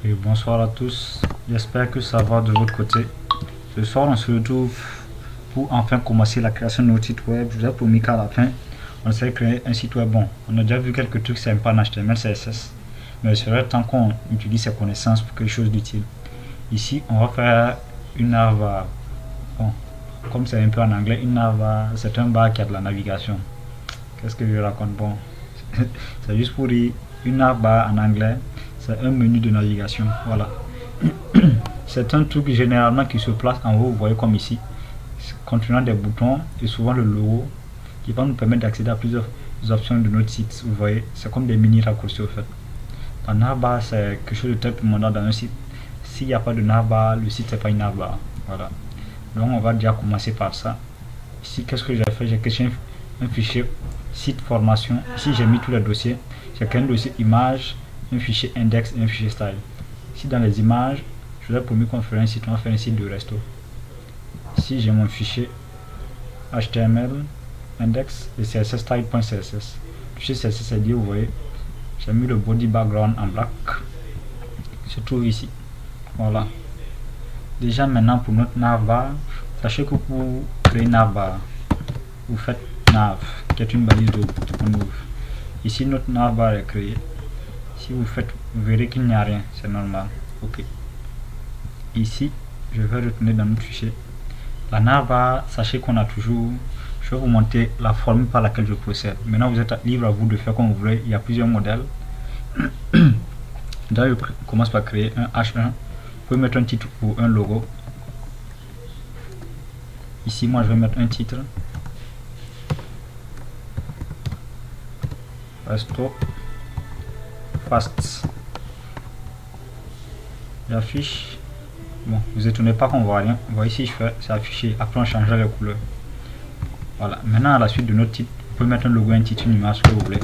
Et bonsoir à tous, j'espère que ça va de votre côté. Ce soir on se retrouve pour enfin commencer la création de notre site web. Je vous ai promis qu'à la fin on essaie de créer un site web bon. On a déjà vu quelques trucs sympas en HTML, CSS, mais il serait temps qu'on utilise ces connaissances pour quelque chose d'utile. Ici on va faire une navbar. Bon, comme c'est un peu en anglais, une navbar c'est un bar qui a de la navigation. Qu'est-ce que je raconte? Bon, c'est juste pour dire une navbar en anglais. C'est un menu de navigation, voilà. C'est un truc généralement qui se place en haut, vous voyez comme ici, contenant des boutons et souvent le logo qui va nous permettre d'accéder à plusieurs options de notre site. Vous voyez, c'est comme des mini raccourcis au fait. La navbar c'est quelque chose de très primordial dans un site. S'il n'y a pas de navbar, le site n'est pas une navbar. Voilà. Donc on va déjà commencer par ça. Ici, qu'est-ce que j'ai fait? J'ai créé un fichier site formation. Ici j'ai mis tous les dossiers. J'ai créé un dossier image, un fichier index et un fichier style. Ici dans les images, je vous ai promis qu'on ferait un site, on va faire un site de resto. Ici j'ai mon fichier HTML, index et CSS style.css. Le fichier CSS est dit, vous voyez, j'ai mis le body background en black. Se trouve ici. Voilà. Déjà maintenant pour notre navbar, sachez que pour créer une navbar, vous faites nav, qui est une balise de move. Ici notre navbar est créé. Si vous faites, vous verrez qu'il n'y a rien, c'est normal. Ok. Ici, je vais retourner dans notre fichier. La navbar, sachez qu'on a toujours. Je vais vous montrer la formule par laquelle je procède. Maintenant, vous êtes libre à vous de faire comme vous voulez. Il y a plusieurs modèles. Là, je commence par créer un H1. Vous pouvez mettre un titre ou un logo. Ici, moi, je vais mettre un titre. Resto fast. J'affiche. Bon, vous étonnez pas qu'on voit rien. Vous voyez ici, je fais, c'est affiché. Après, on change les couleurs. Voilà. Maintenant, à la suite de notre titre, vous pouvez mettre un logo, un titre, une image, ce que vous voulez.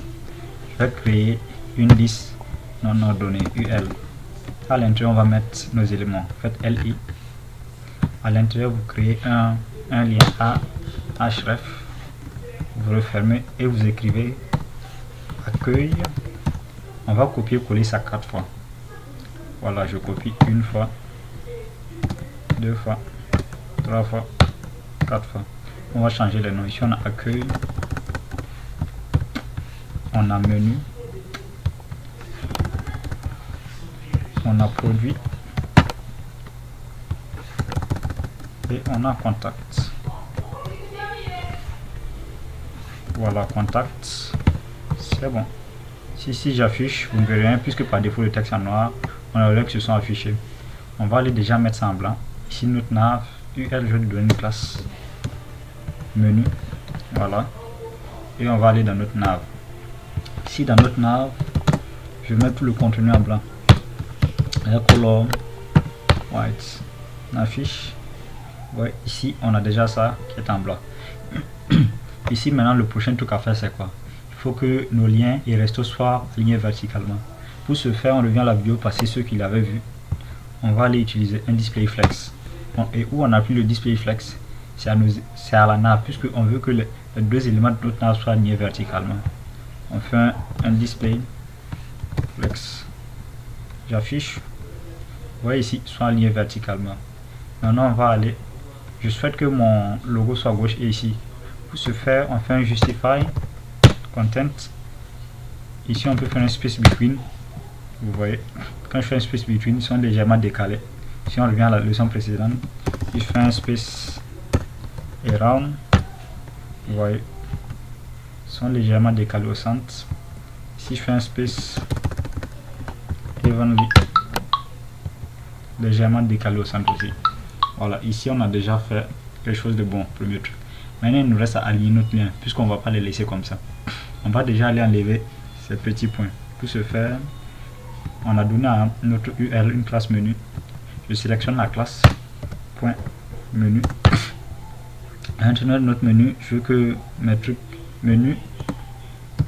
Je vais créer une liste non ordonnée, UL. À l'intérieur, on va mettre nos éléments. Faites LI. À l'intérieur, vous créez un lien à href. Vous refermez et vous écrivez accueil. On va copier-coller ça 4 fois. Voilà, je copie une fois, 2 fois, 3 fois, 4 fois. On va changer les noms. Ici, on a accueil, on a menu, on a produit et on a contact. Voilà, contact. C'est bon. Si j'affiche, vous ne verrez rien puisque par défaut le texte en noir, on a que ce sont affichés. On va aller déjà mettre ça en blanc. Ici notre nav, UL, je vais lui donner une classe menu. Voilà. Et on va aller dans notre nav. Ici dans notre nav, je vais mettre tout le contenu en blanc. La color white. On affiche. Ouais, ici on a déjà ça qui est en blanc. Ici maintenant le prochain truc à faire c'est quoi? Il faut que nos liens et restos soient alignés verticalement. Pour ce faire, on revient à la vidéo passée, ceux qui l'avaient vu. On va aller utiliser un display flex. Bon, et où on appuie le display flex, c'est à la nav, puisque on veut que les deux éléments de notre nav soient alignés verticalement. On fait un display flex. J'affiche. Vous voyez ici, soit alignés verticalement. Maintenant, on va aller. Je souhaite que mon logo soit à gauche et ici. Pour ce faire, on fait un justify content. Ici, on peut faire un space between. Vous voyez, quand je fais un space between, ils sont légèrement décalés. Si on revient à la leçon précédente, je fais un space around. Vous voyez, ils sont légèrement décalés au centre. Si je fais un space evenly, légèrement décalé au centre aussi. Voilà, ici on a déjà fait quelque chose de bon, premier truc. Maintenant il nous reste à aligner notre lien, puisqu'on ne va pas les laisser comme ça. On va déjà aller enlever ces petits points. Pour ce faire, on a donné à notre UL une classe menu. Je sélectionne la classe point menu. À l'intérieur de notre menu, je veux que mes trucs menu.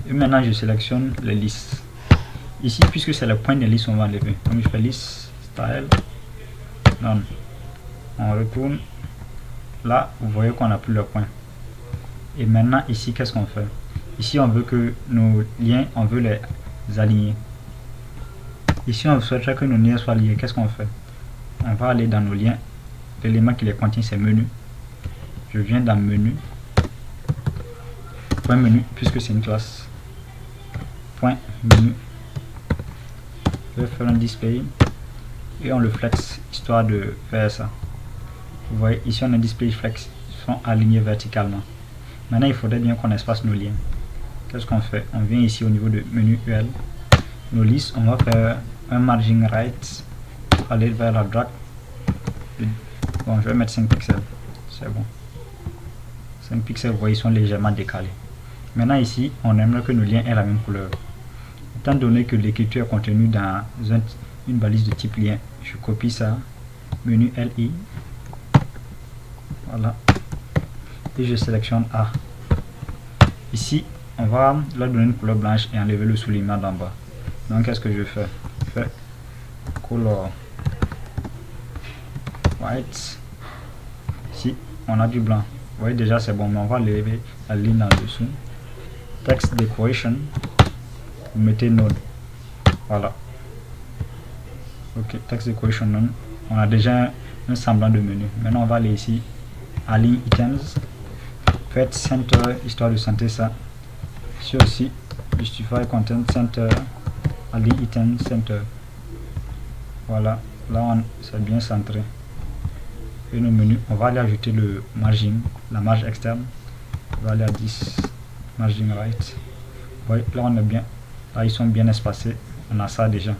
Et maintenant je sélectionne les listes. Ici, puisque c'est le point des listes, on va enlever. Donc je fais liste style none. On retourne. Là, vous voyez qu'on n'a plus le point. Et maintenant ici, qu'est-ce qu'on fait? Ici, on veut que nos liens, on veut les aligner. Ici, on souhaiterait que nos liens soient liés. Qu'est-ce qu'on fait? On va aller dans nos liens. L'élément qui les contient, c'est menu. Je viens dans menu. Point menu, puisque c'est une classe. Point menu. Je vais faire un display. Et on le flex, histoire de faire ça. Vous voyez, ici on a un display flex. Ils sont alignés verticalement. Maintenant, il faudrait bien qu'on espace nos liens. Qu'est-ce qu'on fait? On vient ici au niveau de menu UL. Nos listes, on va faire un margin right. Aller vers la droite. Bon, je vais mettre 5 pixels. C'est bon. 5 pixels, vous voyez, ils sont légèrement décalés. Maintenant ici, on aimerait que nos liens aient la même couleur. Étant donné que l'écriture est contenue dans une balise de type lien, je copie ça. Menu LI. Voilà. Et je sélectionne A. Ici, on va leur donner une couleur blanche et enlever le soulignement d'en bas. Donc, qu'est-ce que je fais? Je fais color white. Ici, on a du blanc. Vous voyez déjà, c'est bon, mais on va lever la ligne en dessous. Text decoration. Vous mettez none. Voilà. Ok, text decoration none. On a déjà un semblant de menu. Maintenant, on va aller ici. Align items. Faites center, histoire de centrer ça. Ici aussi, justify content center. Align item center. Voilà. Là, c'est bien centré. Et nos menus, on va aller ajouter le margin, la marge externe. On va aller à 10. Margin right. Vous voyez, là, on est bien. Là, ils sont bien espacés. On a ça déjà.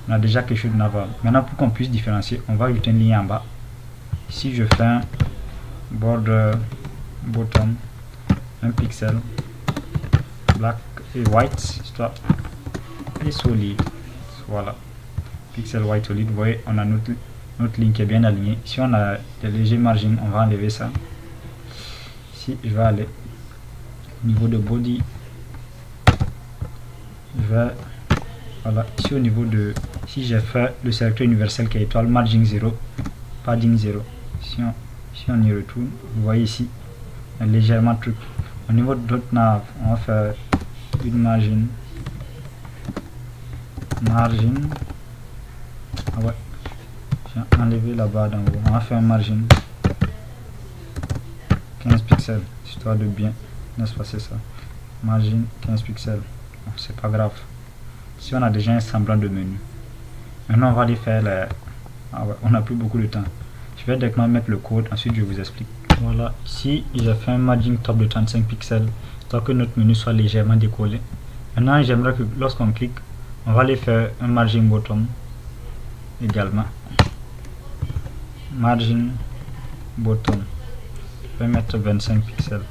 On a déjà quelque chose de naval. Maintenant, pour qu'on puisse différencier, on va ajouter une ligne en bas. Ici, je fais un border bottom, un pixel, black et white, histoire, et solide. Voilà. Pixel white solide. Vous voyez, on a notre ligne qui est bien alignée. Ici, on a des légers margines. On va enlever ça. Ici, je vais aller au niveau de body. Je vais, voilà, ici au niveau de, si j'ai fait le sélecteur universel qui est étoile, margin 0, padding 0. Si on y retourne, vous voyez ici, légèrement truc. Au niveau de notre nav, on va faire une margin. Ah ouais, j'ai enlevé la barre d'en haut. On va faire un margin 15 pixels, histoire de bien espacer ça. Margin 15 pixels. C'est pas grave. Si on a déjà un semblant de menu. Maintenant on va aller faire les... Ah ouais, on n'a plus beaucoup de temps. Je vais directement mettre le code, ensuite je vous explique. Voilà, ici j'ai fait un margin top de 35 pixels, histoire que notre menu soit légèrement décollé. Maintenant j'aimerais que lorsqu'on clique, on va aller faire un margin bottom également. Margin bottom. Je vais mettre 25 pixels.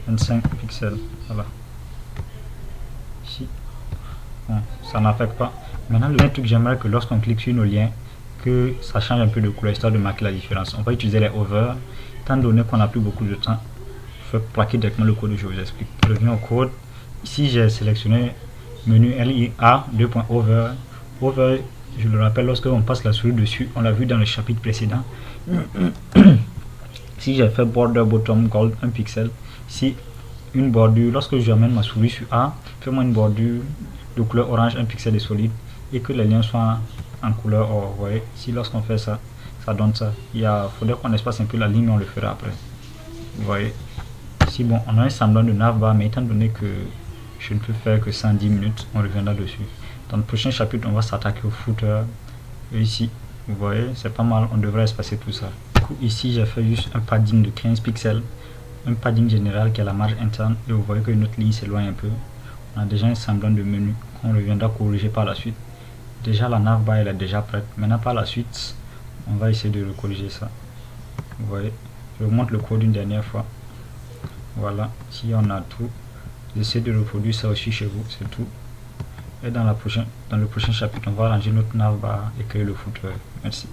25 pixels, voilà. Bon, ça n'affecte pas. Maintenant, le truc, j'aimerais que lorsqu'on clique sur nos liens, que ça change un peu de couleur, histoire de marquer la différence. On va utiliser les hover. Étant donné qu'on n'a plus beaucoup de temps, je vais plaquer directement le code, je vous explique. Je reviens au code. Ici, j'ai sélectionné menu LIA 2.over. Over, je le rappelle, lorsque on passe la souris dessus, on l'a vu dans le chapitre précédent. Si j'ai fait border bottom gold 1 pixel, si une bordure, lorsque j'amène ma souris sur A, fais-moi une bordure de couleur orange 1 pixel et solide et que les liens soient en couleur or. Vous voyez, si lorsqu'on fait ça, ça donne ça. Il faudrait qu'on espace un peu la ligne, mais on le fera après. Vous voyez, si bon, on a un semblant de navbar, mais étant donné que je ne peux faire que 110 minutes, on reviendra dessus. Dans le prochain chapitre, on va s'attaquer au footer. Et ici, vous voyez, c'est pas mal, on devrait espacer tout ça. Du coup, ici, j'ai fait juste un padding de 15 pixels. Un padding général qui est la marge interne, et vous voyez que notre ligne s'éloigne un peu. On a déjà un semblant de menu qu'on reviendra corriger par la suite. Déjà la navbar elle est déjà prête. Maintenant par la suite, on va essayer de corriger ça. Vous voyez, je vous montre le code une dernière fois. Voilà, si on a tout, j'essaie de reproduire ça aussi chez vous, c'est tout. Et dans le prochain chapitre, on va ranger notre navbar et créer le footer. Merci.